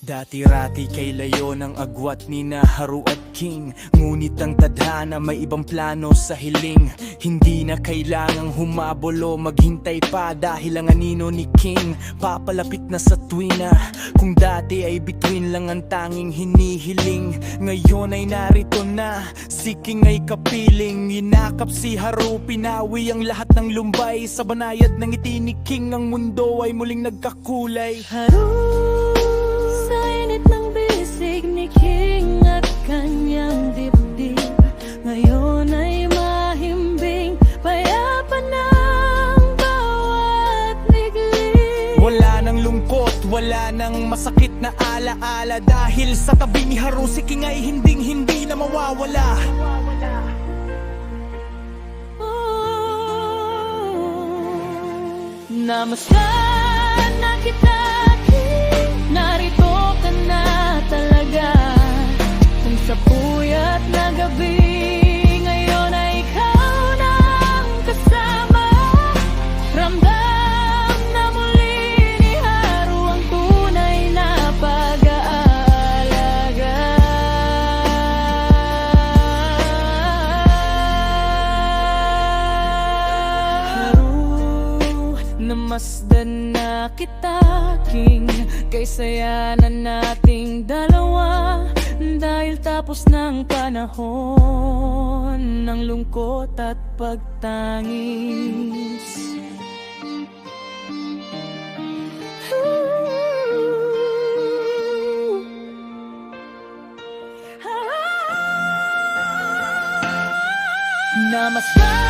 Dati-rati kay layo ng agwat ni na Haru at King. Ngunit ang tadhana may ibang plano sa hiling. Hindi na kailangang humabol o maghintay pa, dahil ang anino ni King papalapit na sa tuwina. Kung dati ay bituin lang ang tanging hinihiling, ngayon ay narito na, si King ay kapiling. Inakap si Haru, pinawi ang lahat ng lumbay. Sa banayad ng ngiti ni King, ang mundo ay muling nagkakulay. Haru, sa init ng bisig ni King at kanyang dibdib, ngayon ay mahimbing, payapa ng bawat liglig. Wala nang lungkot, wala nang masakit na alaala, dahil sa tabi ni Haru si King ay hinding-hindi na mawawala. Namasdan na kita, King, narito ka na talaga. Kung sa puyat na gabi, ngayon ay ikaw na ang kasama. Ramdam na muli ni Haru ang tunay na pag-aalaga. Namasdan na kita, King, kay saya na nating dalawa. Dahil tapos ng panahon ng lungkot at pagtangis. Namasdan